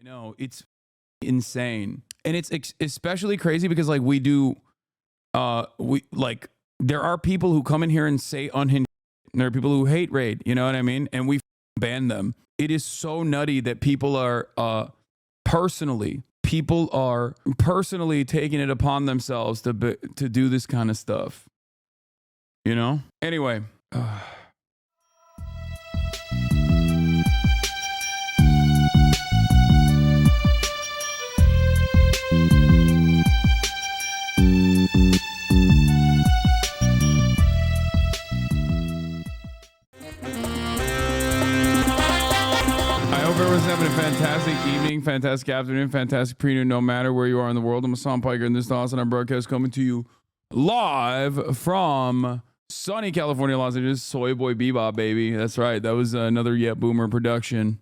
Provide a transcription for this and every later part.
No, it's insane. And it's especially crazy because like we do, we like, there are people who come in here and say unhinged. And there are people who hate raid, you know what I mean? And we ban them. It is so nutty that people are personally taking it upon themselves to do this kind of stuff. You know? Anyway. Everyone's having a fantastic evening, fantastic afternoon, fantastic pre-noon, no matter where you are in the world. I'm Hasan Piker, and this is the HasanAbi broadcast coming to you live from sunny California, Los Angeles. Soy Boy Bebop, baby. That's right. That was another Boomer production.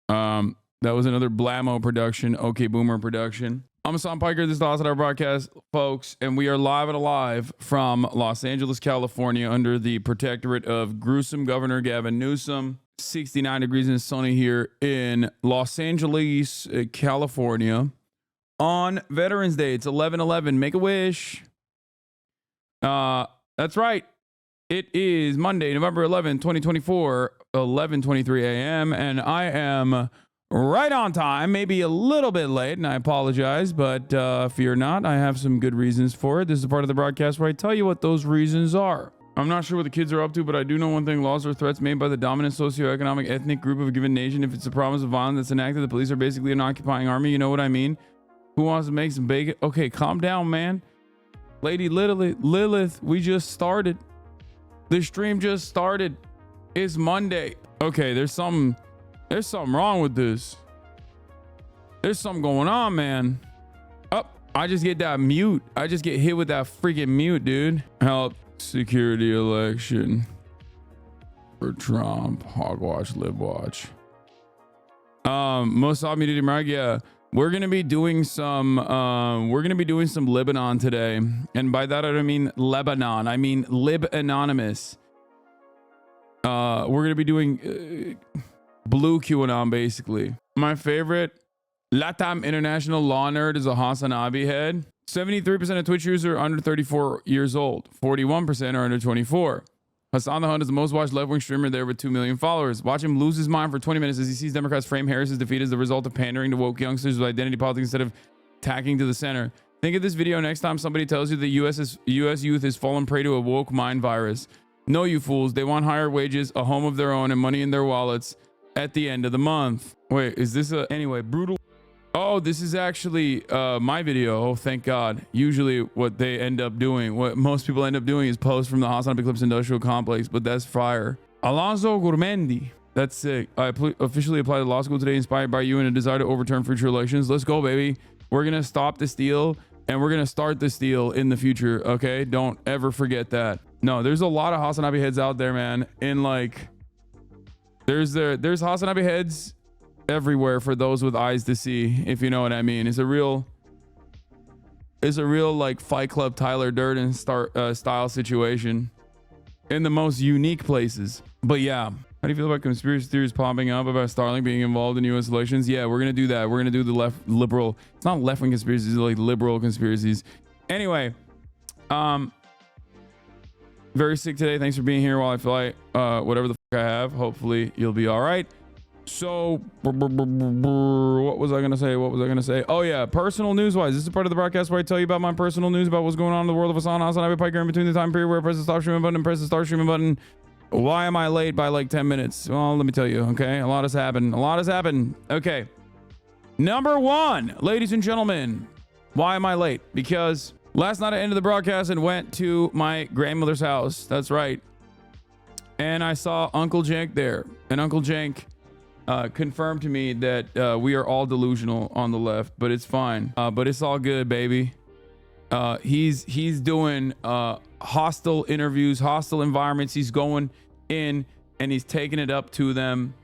That was another Blammo production. Okay, Boomer production. I'm Hasan Piker. This is the HasanAbi broadcast, folks, and we are live and alive from Los Angeles, California, under the protectorate of gruesome Governor Gavin Newsom. 69 degrees and sunny here in Los Angeles, California on Veterans Day. It's 11/11. Make a wish. That's right. It is Monday, November 11, 2024, 11:23 a.m. and I am right on time, maybe a little bit late, and I apologize, but fear not. I have some good reasons for it. This is a part of the broadcast where I tell you what those reasons are. I'm not sure what the kids are up to, but I do know one thing. Laws or threats made by the dominant socioeconomic ethnic group of a given nation. If it's a promise of violence that's enacted, the police are basically an occupying army. You know what I mean? Who wants to make some bacon? Okay, calm down, man. Lady Lilith, we just started. The stream just started. It's Monday. Okay, there's something wrong with this. There's something going on, man. Oh, I just get that mute. I just get hit with that freaking mute, dude. Help. Security election for Trump. Hogwatch, libwatch. Most community mark. Yeah, we're gonna be doing some Lebanon today, and by that I don't mean Lebanon. I mean Lib Anonymous. We're gonna be doing blue QAnon basically. My favorite Latam international law nerd is a HasanAbi head. 73% of Twitch users are under 34 years old. 41% are under 24. Hassan the Hunt is the most watched left-wing streamer there with 2 million followers. Watch him lose his mind for 20 minutes as he sees Democrats frame Harris's defeat as the result of pandering to woke youngsters with identity politics instead of tacking to the center. Think of this video next time somebody tells you the U.S. youth has fallen prey to a woke mind virus. No, you fools. They want higher wages, a home of their own, and money in their wallets at the end of the month. Wait, is this a... Anyway, brutal... Oh, this is actually my video. Oh, thank God. Usually what they end up doing, what most people end up doing is post from the HasanAbi Clips Industrial Complex, but that's fire. Alonso Gourmendi. That's sick. I officially applied to law school today, inspired by you and a desire to overturn future elections. Let's go, baby. We're going to stop the steal and we're going to start the steal in the future. Okay. Don't ever forget that. No, there's a lot of HasanAbi heads out there, man. And like, there's HasanAbi heads everywhere for those with eyes to see, if you know what I mean. It's a real like Fight Club Tyler Durden style situation in the most unique places. But yeah, how do you feel about conspiracy theories popping up about Starlink being involved in U.S. elections? Yeah, we're gonna do that. We're gonna do the liberal. It's not left-wing conspiracies, it's like liberal conspiracies. Anyway, very sick today. Thanks for being here while I fly whatever the fuck I have. Hopefully you'll be all right. So what was I gonna say? Oh yeah, personal news wise, this is part of the broadcast where I tell you about my personal news about what's going on in the world of HasanAbi Piker in between the time period where I press the stop streaming button and press the start streaming button. Why am I late by like 10 minutes? Well, let me tell you. Okay, a lot has happened. Okay, number one, ladies and gentlemen, why am I late? Because last night I ended the broadcast and went to my grandmother's house. That's right, and I saw Uncle Jank there, and Uncle Jank confirmed to me that we are all delusional on the left, but it's fine. But it's all good, baby. He's doing hostile interviews, hostile environments. He's going in and he's taking it up to them.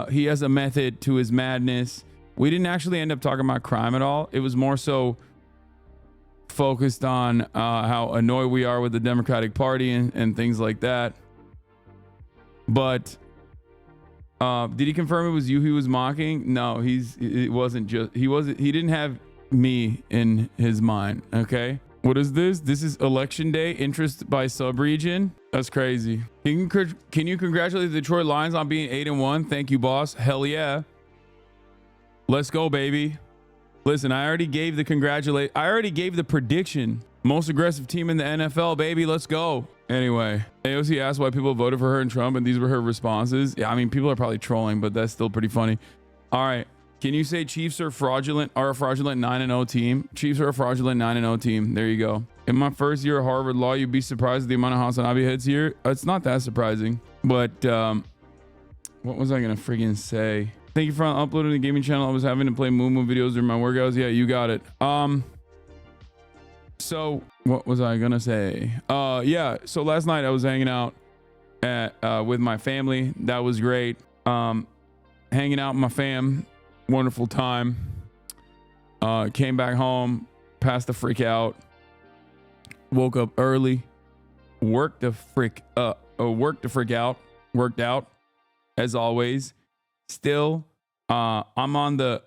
He has a method to his madness. We didn't actually end up talking about crime at all. It was more so focused on how annoyed we are with the Democratic Party and things like that. But Did he confirm it was you he was mocking? No, he didn't have me in his mind. Okay. What is this? This is election day. Interest by sub-region. That's crazy. Can you congratulate the Detroit Lions on being 8-1? Thank you, boss. Hell yeah. Let's go, baby. Listen, I already gave the prediction. Most aggressive team in the NFL, baby. Let's go. Anyway, AOC asked why people voted for her and Trump, and these were her responses. Yeah, I mean, people are probably trolling, but that's still pretty funny. All right. Can you say Chiefs are a fraudulent 9-0 team? Chiefs are a fraudulent 9-0 team. There you go. In my first year of Harvard Law, you'd be surprised at the amount of HasanAbi heads here. It's not that surprising. But what was I going to friggin' say? Thank you for uploading the gaming channel. I was having to play Moo videos during my workouts. Yeah, you got it. So what was I going to say? Yeah, so last night I was hanging out with my family. That was great. Hanging out with my fam. Wonderful time. Came back home, passed the freak out, woke up early, worked the freak out, worked out as always. Still, I'm on the.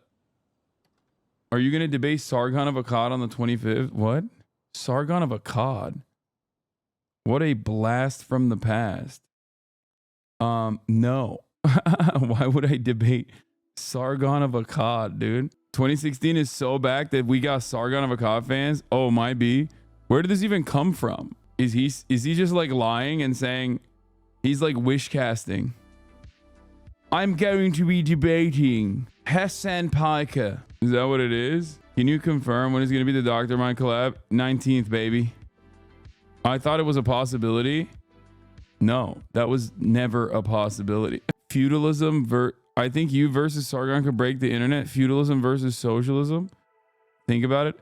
Are you gonna debate Sargon of Akkad on the 25th? What? Sargon of Akkad? What a blast from the past. No. Why would I debate Sargon of Akkad, dude? 2016 is so back that we got Sargon of Akkad fans. Oh, might be. Where did this even come from? Is he just like lying and saying he's like wish casting? I'm going to be debating Hassan Piker. Is that what it is? Can you confirm when it's going to be the Dr. Mind collab? 19th, baby. I thought it was a possibility. No, that was never a possibility. Feudalism I think you versus Sargon could break the internet. Feudalism versus socialism. Think about it.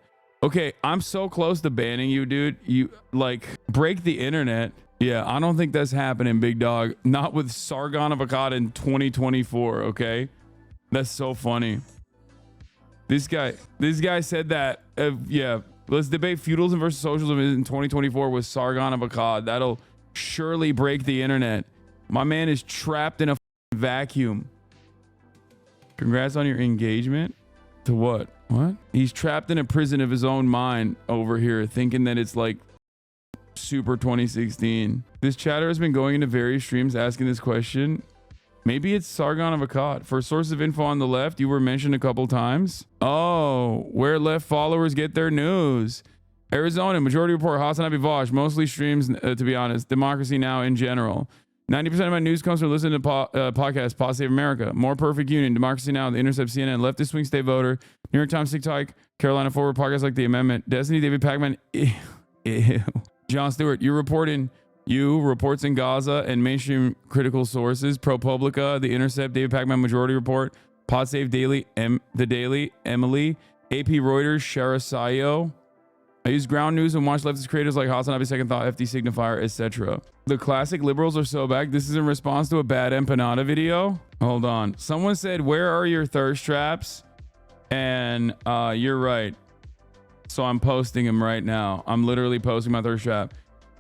Okay, I'm so close to banning you, dude. You like break the internet. Yeah, I don't think that's happening, big dog. Not with Sargon of Akkad in 2024, okay? That's so funny. This guy said that, yeah, let's debate feudalism versus socialism in 2024 with Sargon of Akkad. That'll surely break the internet. My man is trapped in a vacuum. Congrats on your engagement. To what? What? He's trapped in a prison of his own mind over here, thinking that it's like super 2016. This chatter has been going into various streams asking this question. Maybe it's Sargon of Akkad. For a source of info on the left, you were mentioned a couple times. Oh, where left followers get their news. Arizona, Majority Report, HasanAbi Vosh, mostly streams, to be honest. Democracy Now! In general. 90% of my news comes from listening to podcasts, Pod Save America, More Perfect Union, Democracy Now!, The Intercept, CNN, Leftist Swing State Voter, New York Times, TikTok, Carolina Forward, podcasts like The Amendment, Destiny, David Pacman, ew. John Stewart, reports in Gaza and mainstream critical sources, ProPublica, The Intercept, David Pacman, Majority Report, Pod Save Daily, The Daily, Emily, AP Reuters, Sharasayo. I use ground news and watch leftist creators like HasanAbi, Second Thought, FD Signifier, etc. The classic liberals are so back. This is in response to a bad empanada video. Hold on. Someone said, where are your thirst traps? And you're right. So I'm posting them right now. I'm literally posting my thirst trap.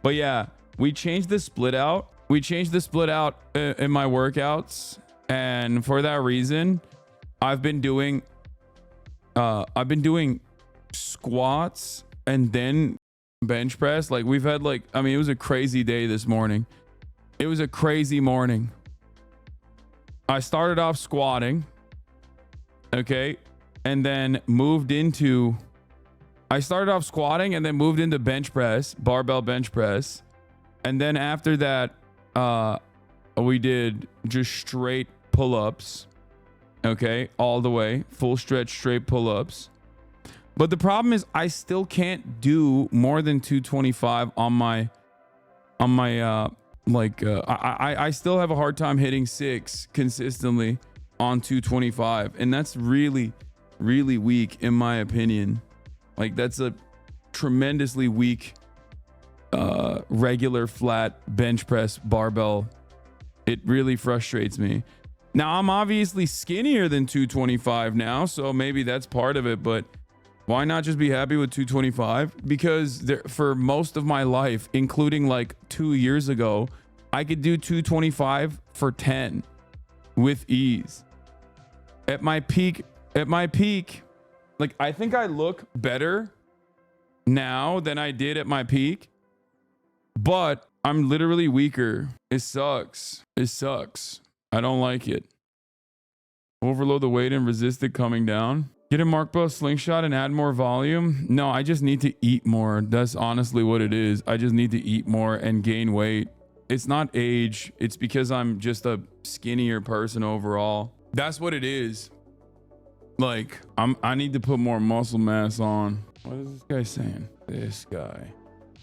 But yeah, we changed the split out. We changed the split out in my workouts. And for that reason, I've been doing squats and then bench press. Like we've had like, I mean, it was a crazy day this morning. It was a crazy morning. I started off squatting. Okay. And then moved into, I started off squatting and then moved into bench press, barbell bench press. And then after that, we did just straight pull-ups. Okay. All the way, full stretch, straight pull-ups. But the problem is I still can't do more than 225 on my I still have a hard time hitting 6 consistently on 225. And that's really, really weak in my opinion. Like that's a tremendously weak regular flat bench press barbell. It really frustrates me. Now I'm obviously skinnier than 225 now, so maybe that's part of it, but why not just be happy with 225? Because for most of my life, including like 2 years ago, I could do 225 for 10. with ease. At my peak, like I think I look better now than I did at my peak, but I'm literally weaker. It sucks. It sucks. I don't like it. Overload the weight and resist it coming down. Get a Mark Bell slingshot and add more volume. No, I just need to eat more. That's honestly what it is. I just need to eat more and gain weight. It's not age. It's because I'm just a skinnier person overall. That's what it is. Like I need to put more muscle mass on. What is this guy saying? This guy.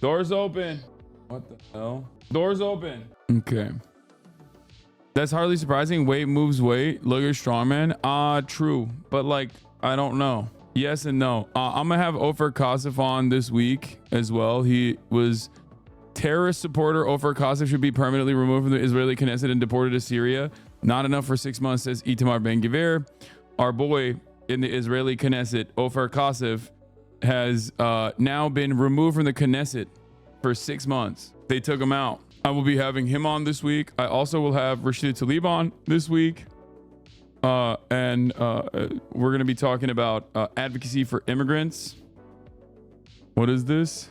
Doors open. What the hell? Doors open. Okay. That's hardly surprising. Weight moves weight. Look at strongman. True. But like, I don't know. Yes and no. I'm gonna have Ofer Kasif on this week as well. He was terrorist supporter. Ofer Kasif should be permanently removed from the Israeli Knesset and deported to Syria. Not enough for 6 months, says Itamar Ben-Gvir. Our boy in the Israeli Knesset, Ofer Kasif, has now been removed from the Knesset for 6 months. They took him out. I will be having him on this week. I also will have Rashid Tlaib on this week. And we're going to be talking about advocacy for immigrants. What is this?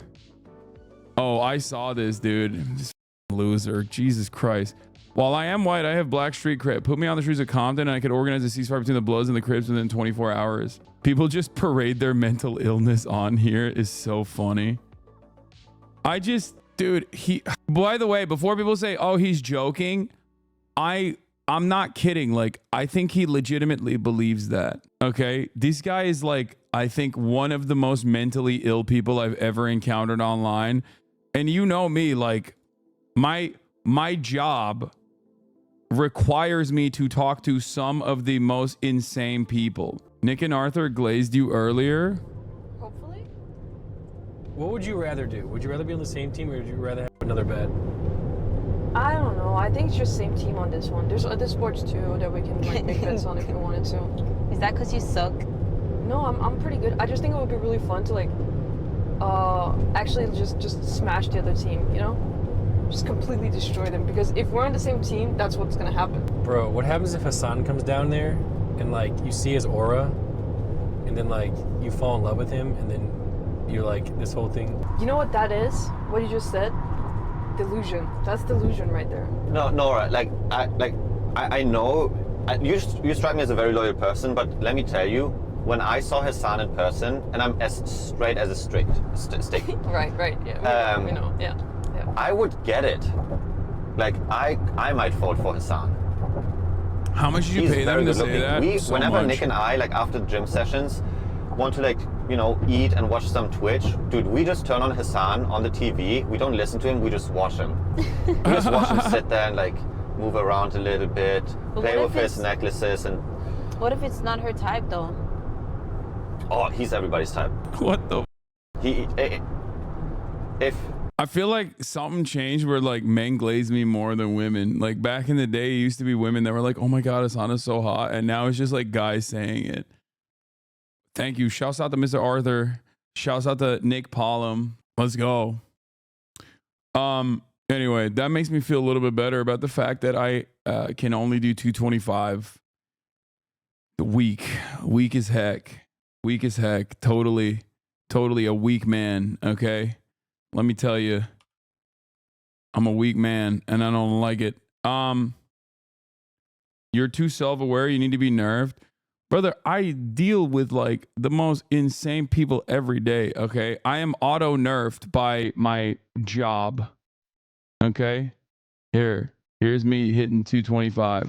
Oh, I saw this, dude. This loser. Jesus Christ. While I am white, I have black street cred. Put me on the streets of Compton and I could organize a ceasefire between the Bloods and the Crips within 24 hours. People just parade their mental illness on here. Is so funny. Dude, by the way, before people say, oh, he's joking, I'm not kidding. Like, I think he legitimately believes that. Okay. This guy is like, I think one of the most mentally ill people I've ever encountered online. And you know me, like my job requires me to talk to some of the most insane people. Nick and Arthur glazed you earlier. Hopefully. What would you rather do? Would you rather be on the same team or would you rather have another bet? I don't know. I think it's just same team on this one. There's other sports too that we can like make bets on if we wanted to. Is that because you suck? No, I'm pretty good. I just think it would be really fun to like actually just smash the other team, you know? Just completely destroy them, because if we're on the same team, that's what's gonna happen. Bro, what happens if Hasan comes down there and like you see his aura and then like you fall in love with him and then you're like this whole thing? You know what that is? What you just said? Delusion. That's delusion right there. No, Nora, I know you strike me as a very loyal person, but let me tell you, when I saw Hasan in person, and I'm as straight as a stick. right, yeah. We know, yeah. I would get it. Like, I might fall for Hasan. How much did you pay them to say that? Whenever Nick and I, like after gym sessions, want to like, you know, eat and watch some Twitch, dude, we just turn on Hasan on the TV. We don't listen to him, we just watch him. We just watch him sit there and like move around a little bit, play with his necklaces and... What if it's not her type though? Oh, he's everybody's type. What the? If I feel like something changed where like men glaze me more than women. Like back in the day, it used to be women that were like, oh my God, Hasana's so hot. And now it's just like guys saying it. Thank you. Shouts out to Mr. Arthur. Shouts out to Nick Pollum. Let's go. Anyway, that makes me feel a little bit better about the fact that I can only do 225. Weak as heck. Totally a weak man. Okay. Let me tell you, I'm a weak man and I don't like it. You're too self-aware. You need to be nerfed. Brother, I deal with like the most insane people every day. Okay. I am auto-nerfed by my job. Okay. Here's me hitting 225.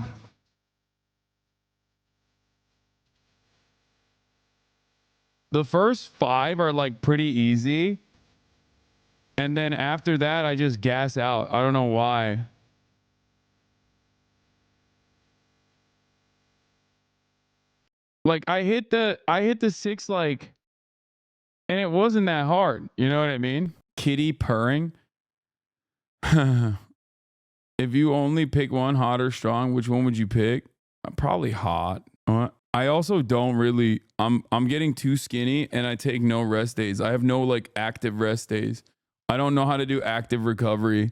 The first 5 are like pretty easy. And then after that, I just gas out. I don't know why. Like I hit the 6 like, and it wasn't that hard. You know what I mean? Kitty purring. If you only pick one, hot or strong, which one would you pick? Probably hot. I also don't really, I'm getting too skinny and I take no rest days. I have no like active rest days. I don't know how to do active recovery.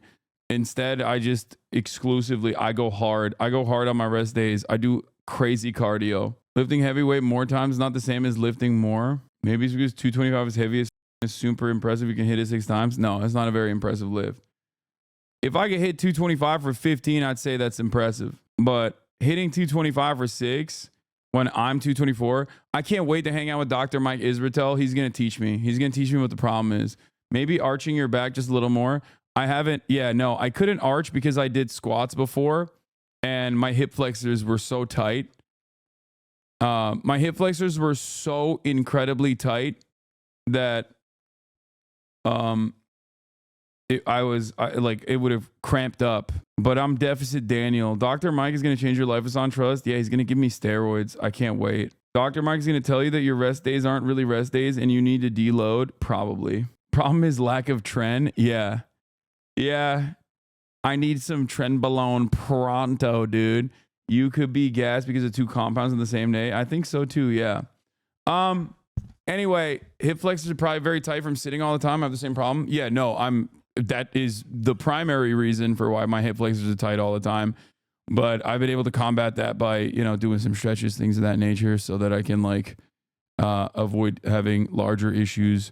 Instead, I just exclusively, I go hard. I go hard on my rest days. I do crazy cardio. Lifting heavyweight more times is not the same as lifting more. Maybe it's because 225 is heavy. It's super impressive. You can hit it 6 times. No, it's not a very impressive lift. If I could hit 225 for 15, I'd say that's impressive. But hitting 225 for 6 when I'm 224, I can't wait to hang out with Dr. Mike Israetel. He's going to teach me. He's going to teach me what the problem is. Maybe arching your back just a little more. I couldn't arch because I did squats before and my hip flexors were so tight. My hip flexors were so incredibly tight that it would have cramped up. But I'm deficit Daniel. Dr. Mike is going to change your life, Hasan. Trust. Yeah, he's going to give me steroids. I can't wait. Dr. Mike is going to tell you that your rest days aren't really rest days and you need to deload. Probably. Problem is lack of trend. Yeah. I need some trenbolone pronto, dude. You could be gassed because of 2 compounds in the same day. I think so too. Yeah. Anyway, hip flexors are probably very tight from sitting all the time. I have the same problem. Yeah, no, that is the primary reason for why my hip flexors are tight all the time. But I've been able to combat that by, doing some stretches, things of that nature, so that I can avoid having larger issues.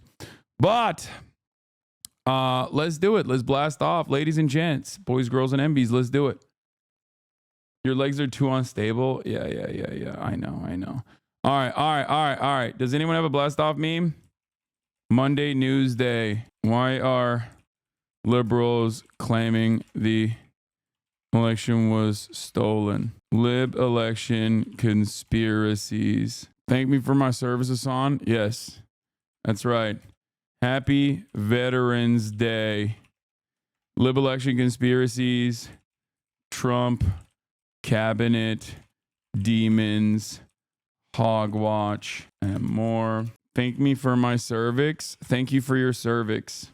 But let's do it. Let's blast off, ladies and gents, boys, girls, and MBs. Let's do it. Your legs are too unstable. Yeah. I know. All right. Does anyone have a blast off meme? Monday News Day. Why are liberals claiming the election was stolen? Lib election conspiracies. Thank me for my service, Hasan. Yes, that's right. Happy Veterans Day. Lib election conspiracies. Trump cabinet demons. Hogwatch and more. Thank me for my cervix. Thank you for your cervix.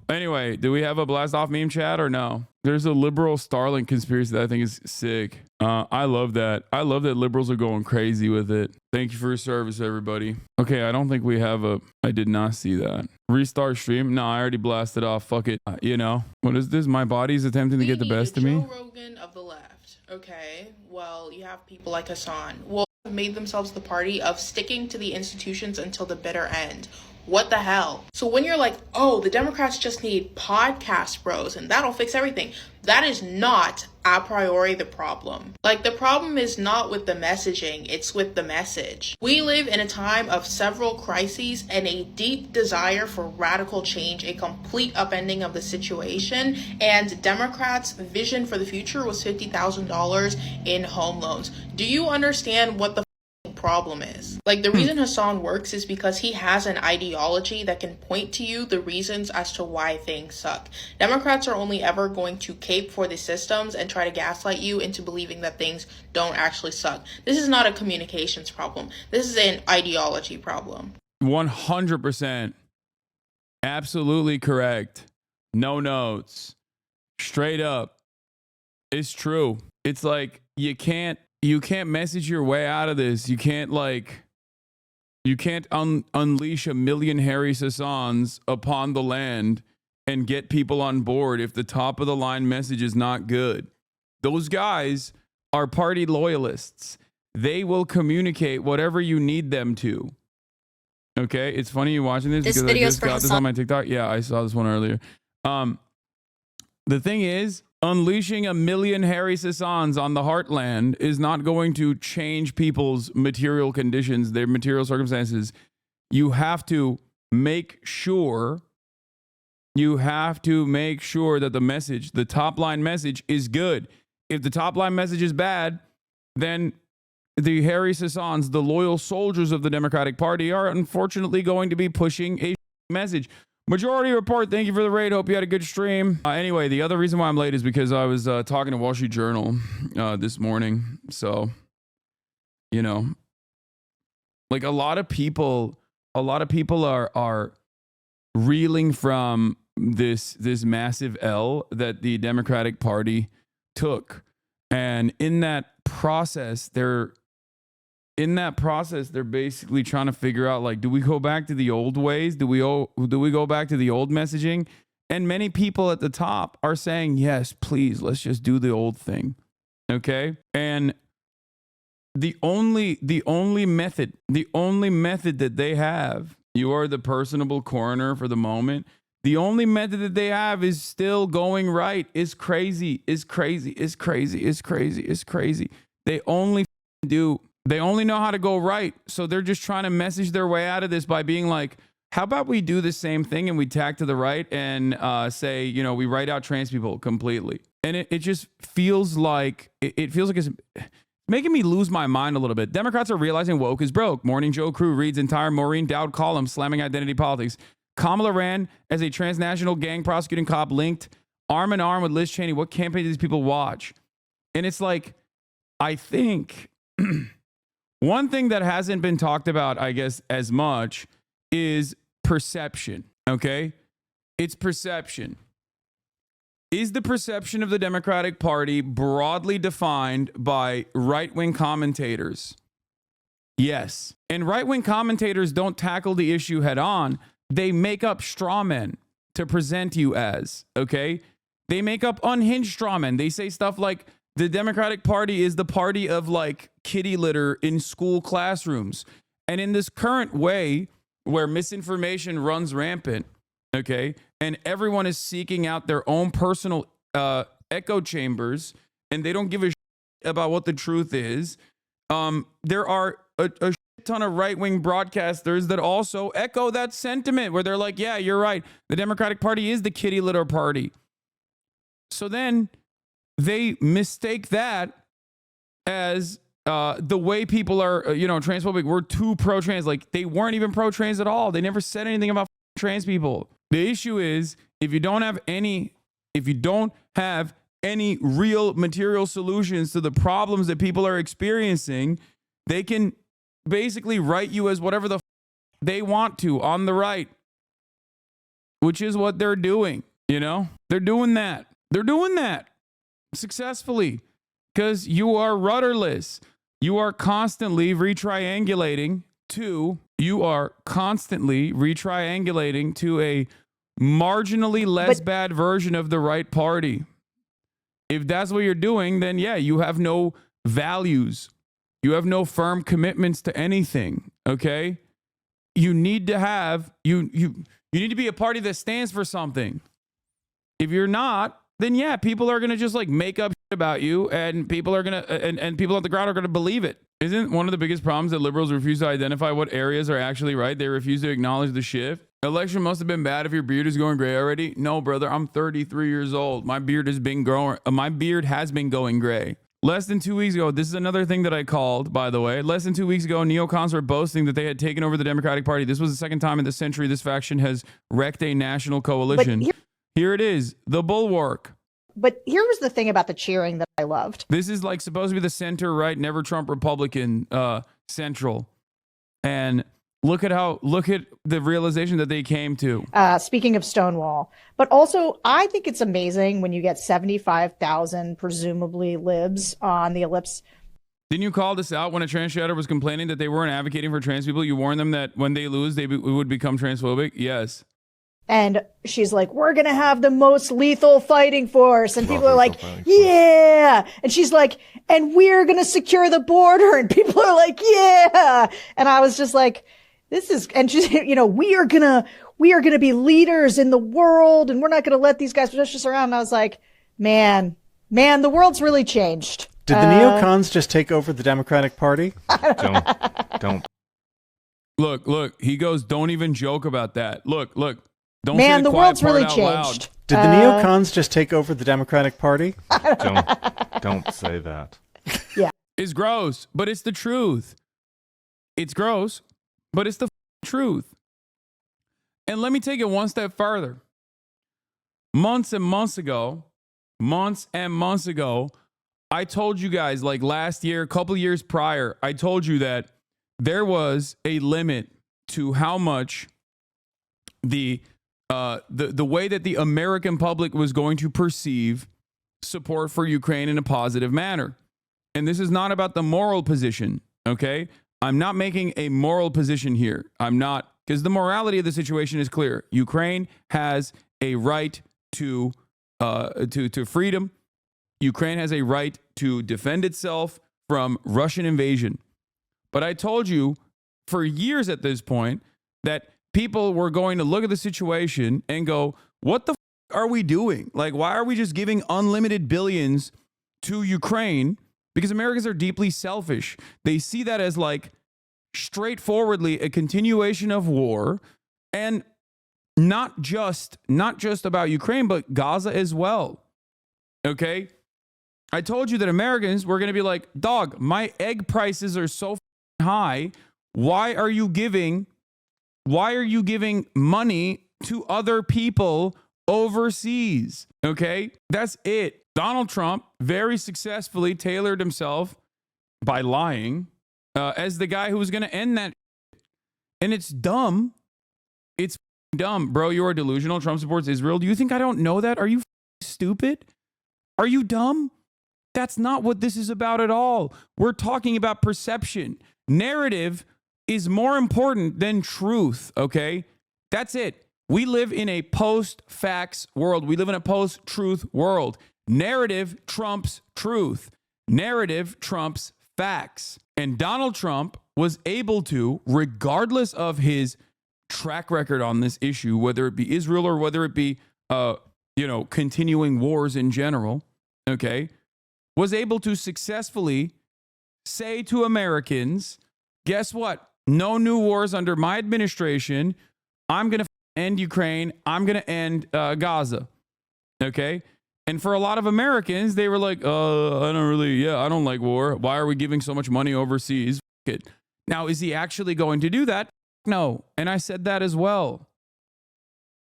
Anyway, do we have a blast off meme chat or no? There's a liberal Starlink conspiracy that I think is sick. I love that. I love that liberals are going crazy with it. Thank you for your service, everybody. Okay, I don't think we have I did not see that. Restart stream? No, I already blasted off. Fuck it. What is this? My body's attempting to get the best of me? Joe Rogan of the left. Okay, well, you have people like Hasan. Well, have made themselves the party of sticking to the institutions until the bitter end. What the hell? So when you're like, oh, the Democrats just need podcast bros and that'll fix everything, that is not a priori the problem. The problem is not with the messaging, it's with the message. We live in a time of several crises and a deep desire for radical change, a complete upending of the situation, and Democrats' vision for the future was $50,000 in home loans. Do you understand what the problem is? The reason Hasan works is because he has an ideology that can point to you the reasons as to why things suck. Democrats are only ever going to cape for the systems and try to gaslight you into believing that things don't actually suck. This is not a communications problem. This is an ideology problem. 100%. Absolutely correct. No notes. Straight up. It's true. It's you can't message your way out of this. You can't unleash a million Harry Hasans upon the land and get people on board if the top of the line message is not good. Those guys are party loyalists. They will communicate whatever you need them to. Okay, it's funny you watching this because I just got this on my TikTok. Yeah, I saw this one earlier. The thing is, unleashing a million Harry Hasans on the heartland is not going to change people's material conditions, their material circumstances. You have to make sure that the message, the top line message, is good. If the top line message is bad, then the Harry Hasans, the loyal soldiers of the Democratic Party, are unfortunately going to be pushing a message. Majority Report, thank you for the raid. Hope you had a good stream. Anyway, the other reason why I'm late is because I was talking to Wall Street Journal this morning. So, a lot of people are reeling from this massive L that the Democratic Party took, and in that process, they're basically trying to figure out, do we go back to the old ways? Do we go back to the old messaging? And many people at the top are saying, yes, please, let's just do the old thing. Okay. And the only method that they have, you are the personable coroner for the moment. The only method that they have is still going right. Is crazy. They only know how to go right. So they're just trying to message their way out of this by being like, how about we do the same thing and we tack to the right and say, you know, we write out trans people completely. And it just feels like, it feels like it's making me lose my mind a little bit. Democrats are realizing woke is broke. Morning Joe crew reads entire Maureen Dowd column slamming identity politics. Kamala ran as a transnational gang prosecuting cop linked arm in arm with Liz Cheney. What campaign do these people watch? And it's like, I think one thing that hasn't been talked about, I guess, as much is perception. Okay? It's perception. Is the perception of the Democratic Party broadly defined by right-wing commentators? Yes. And right-wing commentators don't tackle the issue head on. They make up straw men to present you as, okay? They make up unhinged straw men. They say stuff like the Democratic Party is the party of like kitty litter in school classrooms. And in this current way where misinformation runs rampant, okay, and everyone is seeking out their own personal echo chambers and they don't give a shit about what the truth is, there are a shit ton of right-wing broadcasters that also echo that sentiment where they're like, yeah, you're right. The Democratic Party is the kitty litter party. So then they mistake that as the way people are, transphobic. We're too pro-trans. Like they weren't even pro-trans at all. They never said anything about trans people. The issue is if you don't have any real material solutions to the problems that people are experiencing, they can basically write you as whatever the they want to on the right, which is what they're doing. They're doing that successfully because you are rudderless. You are constantly retriangulating to a marginally less bad version of the right party. If that's what you're doing, then yeah, you have no values. You have no firm commitments to anything. Okay? You need to have you need to be a party that stands for something. If you're not, then yeah, people are gonna just like make up shit about you, and people are gonna and people on the ground are gonna believe it. Isn't one of the biggest problems that liberals refuse to identify what areas are actually right? They refuse to acknowledge the shift. Election must have been bad if your beard is going gray already. No, brother, I'm 33 years old. My beard has been growing. My beard has been going gray. Less than 2 weeks ago, this is another thing that I called, by the way. Less than 2 weeks ago, neocons were boasting that they had taken over the Democratic Party. This was the second time in the century this faction has wrecked a national coalition. Here it is, the bulwark. But here was the thing about the cheering that I loved. This is like supposed to be the center-right, never Trump Republican central. And look at the realization that they came to. Speaking of Stonewall. But also, I think it's amazing when you get 75,000 presumably libs on the ellipse. Didn't you call this out when a trans chatter was complaining that they weren't advocating for trans people? You warned them that when they lose, they would become transphobic? Yes. And she's like, we're going to have the most lethal fighting force. And people are like, yeah. And she's like, and we're going to secure the border. And people are like, yeah. And I was just like, this is, and she's, we are going to be leaders in the world. And we're not going to let these guys push us around. And I was like, man, the world's really changed. Did the neocons just take over the Democratic Party? Don't. Look, he goes, don't even joke about that. Look. Don't Man, say the world's really changed. Loud. Did the neocons just take over the Democratic Party? Don't say that. Yeah. It's gross, but it's the truth. It's gross, but it's the truth. And let me take it one step further. Months and months ago, I told you guys, like last year, a couple of years prior, I told you that there was a limit to how much the way that the American public was going to perceive support for Ukraine in a positive manner. And this is not about the moral position, okay? I'm not making a moral position here. I'm not, because the morality of the situation is clear. Ukraine has a right to freedom. Ukraine has a right to defend itself from Russian invasion. But I told you for years at this point that people were going to look at the situation and go, what the are we doing? Like, why are we just giving unlimited billions to Ukraine? Because Americans are deeply selfish. They see that as like straightforwardly a continuation of war, and not just about Ukraine, but Gaza as well. Okay? I told you that Americans were going to be like, dog, my egg prices are so high. Why are you giving money to other people overseas? Okay? That's it. Donald Trump very successfully tailored himself by lying as the guy who was going to end that. And it's dumb. It's dumb. Bro, you are delusional. Trump supports Israel. Do you think I don't know that? Are you stupid? Are you dumb? That's not what this is about at all. We're talking about perception. Narrative is more important than truth, okay? That's it. We live in a post-facts world. We live in a post-truth world. Narrative trumps truth. Narrative trumps facts. And Donald Trump was able to, regardless of his track record on this issue, whether it be Israel or whether it be, continuing wars in general, okay, was able to successfully say to Americans, guess what? No new wars under my administration. I'm going to end Ukraine. I'm going to end Gaza. Okay? And for a lot of Americans, they were like, I don't like war. Why are we giving so much money overseas? It. Now, is he actually going to do that? No. And I said that as well.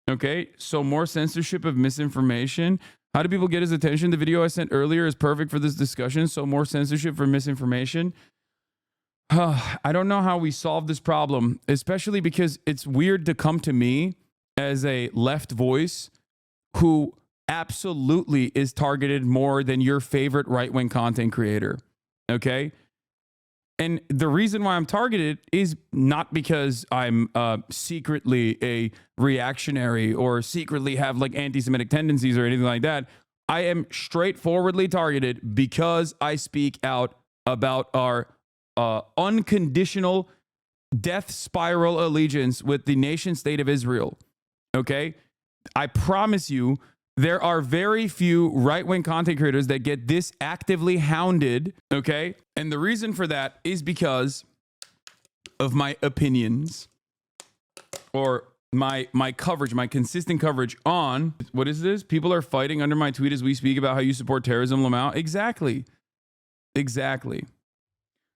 Okay? So more censorship of misinformation. How do people get his attention? The video I sent earlier is perfect for this discussion. So more censorship for misinformation. I don't know how we solve this problem, especially because it's weird to come to me as a left voice who absolutely is targeted more than your favorite right-wing content creator. Okay? And the reason why I'm targeted is not because I'm secretly a reactionary or secretly have like anti-Semitic tendencies or anything like that. I am straightforwardly targeted because I speak out about our unconditional death spiral allegiance with the nation state of Israel. Okay? I promise you, there are very few right-wing content creators that get this actively hounded, okay? And the reason for that is because of my opinions or my coverage, my consistent coverage on, what is this? People are fighting under my tweet as we speak about how you support terrorism, Lamau. Exactly.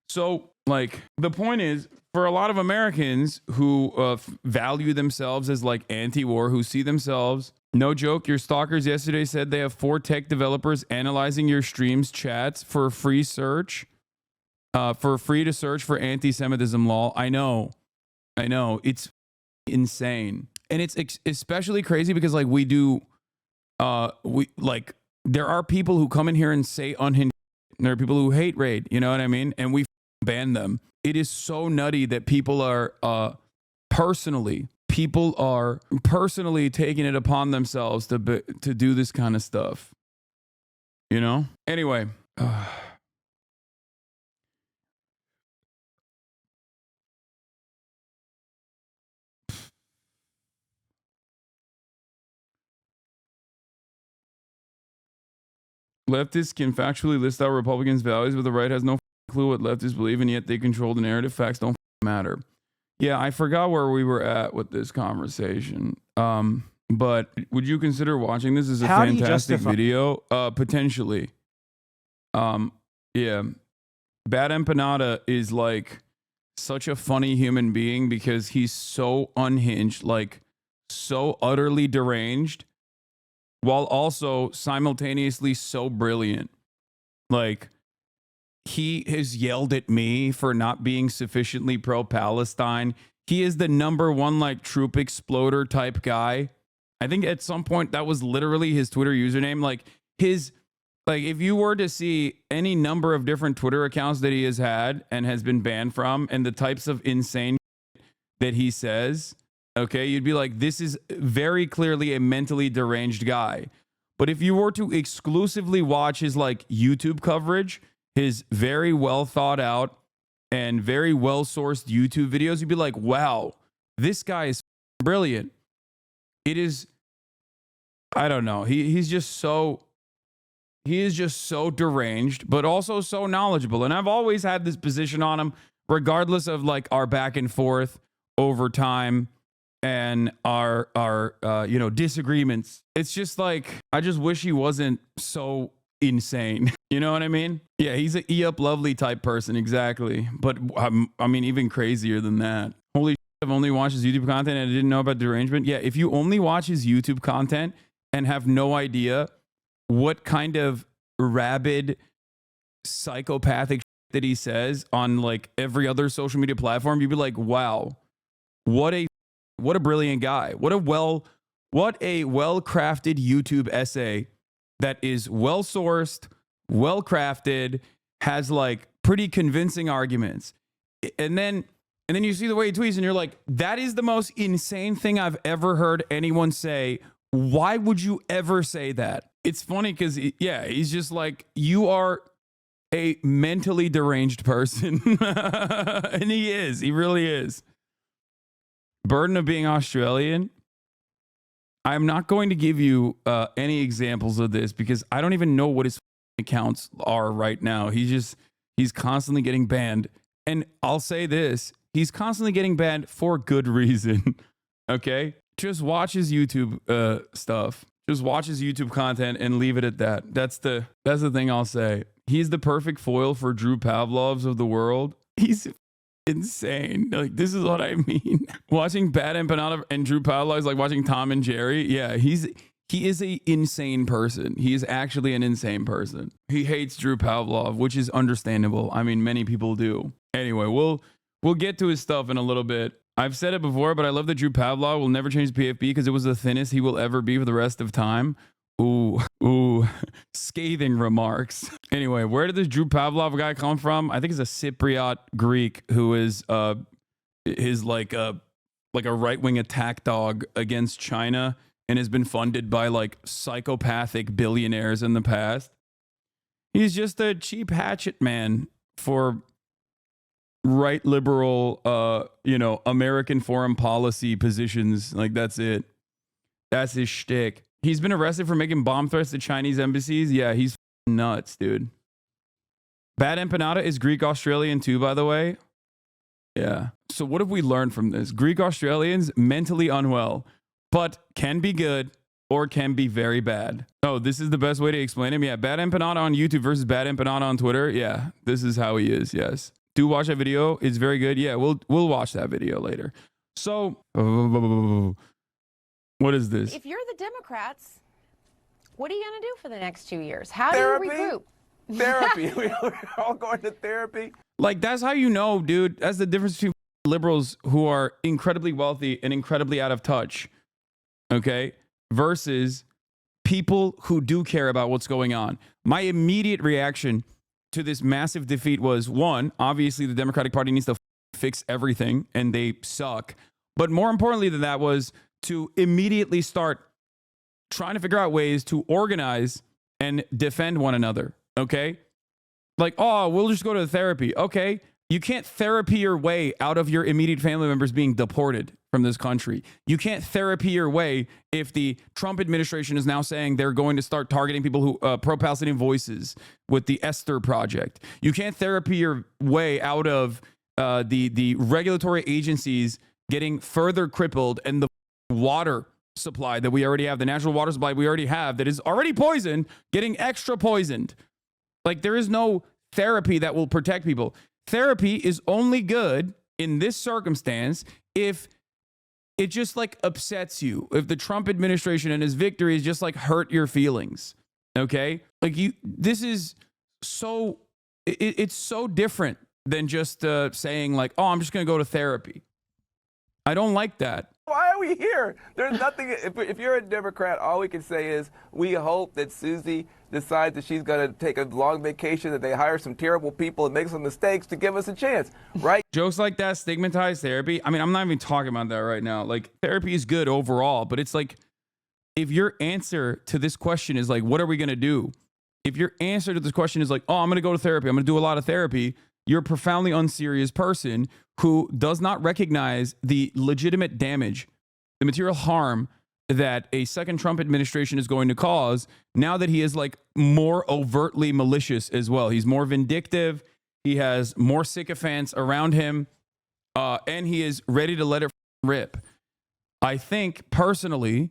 So, like, the point is, for a lot of Americans who value themselves as like anti-war, who see themselves, no joke, your stalkers yesterday said they have 4 tech developers analyzing your streams chats for free search, for free to search for anti-Semitism law. I know, it's insane. And it's especially crazy because like there are people who come in here and say unhinged, there are people who hate raid, you know what I mean? And we ban them. It is so nutty that people are personally taking it upon themselves to do this kind of stuff. You know? Anyway. Leftists can factually list out Republicans' values, but the right has no clue what leftists believe, and yet they control the narrative. Facts don't matter. Yeah, I forgot where we were at with this conversation. But would you consider watching this as a fantastic video? Potentially. Yeah. Bad Empanada is like such a funny human being because he's so unhinged, like so utterly deranged, while also simultaneously so brilliant. Like, he has yelled at me for not being sufficiently pro-Palestine. He is the #1 like troop exploder type guy. I think at some point that was literally his Twitter username. Like his Like, if you were to see any number of different Twitter accounts that he has had and has been banned from, and the types of insane that he says, okay, you'd be like, this is very clearly a mentally deranged guy. But if you were to exclusively watch his like YouTube coverage, his very well thought out and very well sourced YouTube videos, you'd be like, wow, this guy is brilliant. It is, I don't know. He is just so deranged, but also so knowledgeable. And I've always had this position on him, regardless of like our back and forth over time and our disagreements. It's just like, I just wish he wasn't so insane. You know what I mean? Yeah, he's an E-Up Lovely type person, exactly. But I mean, even crazier than that. Holy shit, I've only watched his YouTube content and I didn't know about derangement. Yeah, if you only watch his YouTube content and have no idea what kind of rabid psychopathic shit that he says on like every other social media platform, you'd be like, wow, what a brilliant guy. What a well-crafted YouTube essay that is well-sourced, well-crafted, has like pretty convincing arguments. And then you see the way he tweets and you're like, that is the most insane thing I've ever heard anyone say. Why would you ever say that? It's funny because, yeah, he's just like, you are a mentally deranged person. And he is. He really is. Burden of being Australian. I'm not going to give you any examples of this because I don't even know what his accounts are right now. He's constantly getting banned. And I'll say this, he's constantly getting banned for good reason. Okay? Just watch his YouTube stuff. Just watch his YouTube content and leave it at that. That's the thing I'll say. He's the perfect foil for Drew Pavlovs of the world. He's insane. Like, this is what I mean. Watching Bad Empanada and Drew Pavlov is like watching Tom and Jerry. Yeah, he is a insane person. He is actually an insane person. He hates Drew Pavlov, which is understandable. I mean, many people do. Anyway, we'll get to his stuff in a little bit. I've said it before, but I love that Drew Pavlov will never change PFP because it was the thinnest he will ever be for the rest of time. Ooh, scathing remarks. Anyway, where did this Drew Pavlov guy come from? I think he's a Cypriot Greek who is like a right-wing attack dog against China and has been funded by like psychopathic billionaires in the past. He's just a cheap hatchet man for right liberal American foreign policy positions. Like, that's it. That's his shtick. He's been arrested for making bomb threats to Chinese embassies. Yeah, he's nuts, dude. Bad Empanada is Greek Australian too, by the way. Yeah. So what have we learned from this? Greek Australians, mentally unwell, but can be good or can be very bad. Oh, this is the best way to explain him. Yeah, Bad Empanada on YouTube versus Bad Empanada on Twitter. Yeah, this is how he is, yes. Do watch that video. It's very good. Yeah, we'll watch that video later. So, what is this? If you're the Democrats, what are you going to do for the next 2 years? How do you regroup? Therapy. We're all going to therapy. Like, that's how you know, dude. That's the difference between liberals who are incredibly wealthy and incredibly out of touch, okay, versus people who do care about what's going on. My immediate reaction to this massive defeat was, one, obviously the Democratic Party needs to fix everything and they suck. But more importantly than that was to immediately start trying to figure out ways to organize and defend one another. Okay? Like, oh, we'll just go to therapy. Okay. You can't therapy your way out of your immediate family members being deported from this country. You can't therapy your way if the Trump administration is now saying they're going to start targeting people who pro-Palestinian voices with the Esther Project. You can't therapy your way out of the regulatory agencies getting further crippled and the water supply that we already have, the natural water supply we already have that is already poisoned, getting extra poisoned. Like, there is no therapy that will protect people. Therapy is only good in this circumstance if it just like upsets you. If the Trump administration and his victories just like hurt your feelings. Okay? Like, this is so, it's so different than just saying like, oh, I'm just going to go to therapy. I don't like that. Why are we here? There's nothing. If you're a Democrat, all we can say is we hope that Susie decides that she's going to take a long vacation, that they hire some terrible people and make some mistakes to give us a chance, right? Jokes like that stigmatize therapy. I mean, I'm not even talking about that right now. Like, therapy is good overall, but it's like, if your answer to this question is like, what are we going to do? If your answer to this question is like, oh, I'm going to go to therapy, I'm going to do a lot of therapy, you're a profoundly unserious person who does not recognize the legitimate damage, the material harm that a second Trump administration is going to cause now that he is like more overtly malicious as well. He's more vindictive. He has more sycophants around him, and he is ready to let it rip. I think personally,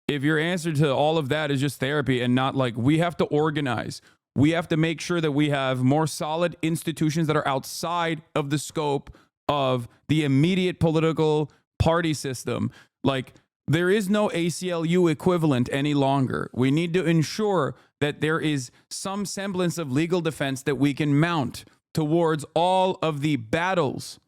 if your answer to all of that is just therapy and not like, we have to organize, we have to make sure that we have more solid institutions that are outside of the scope of the immediate political party system. Like, there is no ACLU equivalent any longer. We need to ensure that there is some semblance of legal defense that we can mount towards all of the battles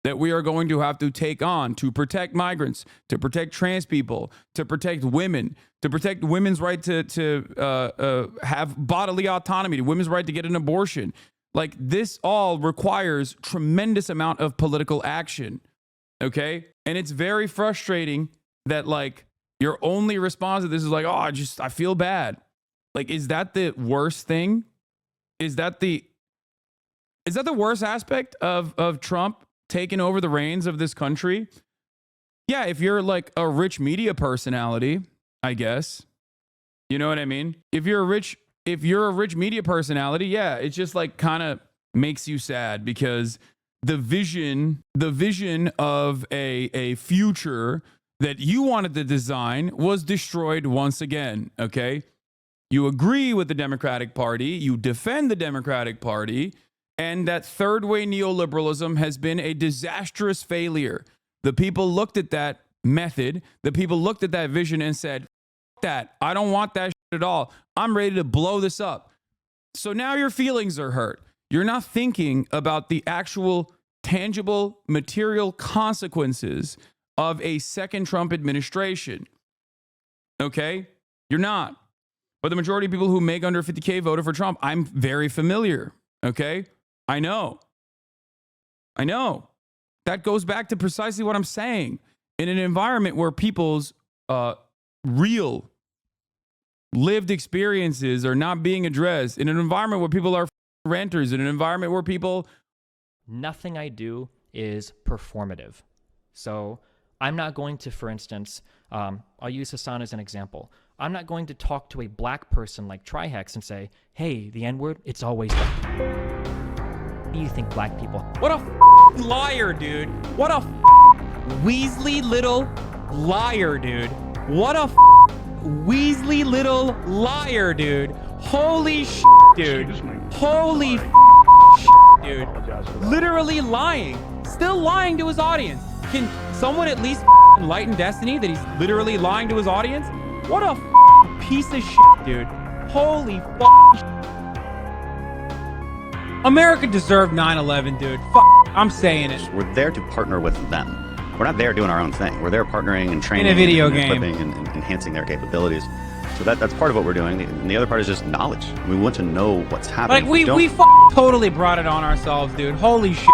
that we are going to have to take on to protect migrants, to protect trans people, to protect women, to protect women's right to have bodily autonomy, to women's right to get an abortion. Like, this all requires tremendous amount of political action, okay? And it's very frustrating that, like, your only response to this is like, oh, I feel bad. Like, is that the worst thing? Is that the worst aspect of Trump taking over the reins of this country? Yeah, if you're like a rich media personality, I guess. You know what I mean? If you're a rich media personality, yeah, it just like kind of makes you sad because the vision of a future that you wanted to design was destroyed once again, okay? You agree with the Democratic Party, you defend the Democratic Party, and that third way neoliberalism has been a disastrous failure. The people looked at that method, the people looked at that vision and said, F that, I don't want that shit at all. I'm ready to blow this up. So now your feelings are hurt. You're not thinking about the actual tangible material consequences of a second Trump administration. Okay? You're not. But the majority of people who make under 50K voted for Trump. I'm very familiar. Okay? I know. That goes back to precisely what I'm saying. In an environment where people's real lived experiences are not being addressed, in an environment where people are renters, in an environment where people... Nothing I do is performative. So I'm not going to, for instance, I'll use Hasan as an example. I'm not going to talk to a black person like Trihex and say, hey, the N-word, it's always that. Do you think black people? What a liar, dude. What a Weasley little liar, dude. What a Weasley little liar, dude. Holy shit, dude. Holy shit, dude. Literally lying. Still lying to his audience. Can someone at least enlighten Destiny that he's literally lying to his audience? What a piece of shit, dude. Holy shit. America deserved 9/11, dude. I'm saying it. We're there to partner with them. We're not there doing our own thing. We're there partnering and training in a video and game, equipping and enhancing their capabilities. So that's part of what we're doing. And the other part is just knowledge. We want to know what's happening. Like we totally brought it on ourselves, dude. Holy shit.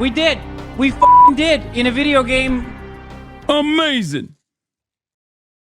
We did. We did in a video game. Amazing.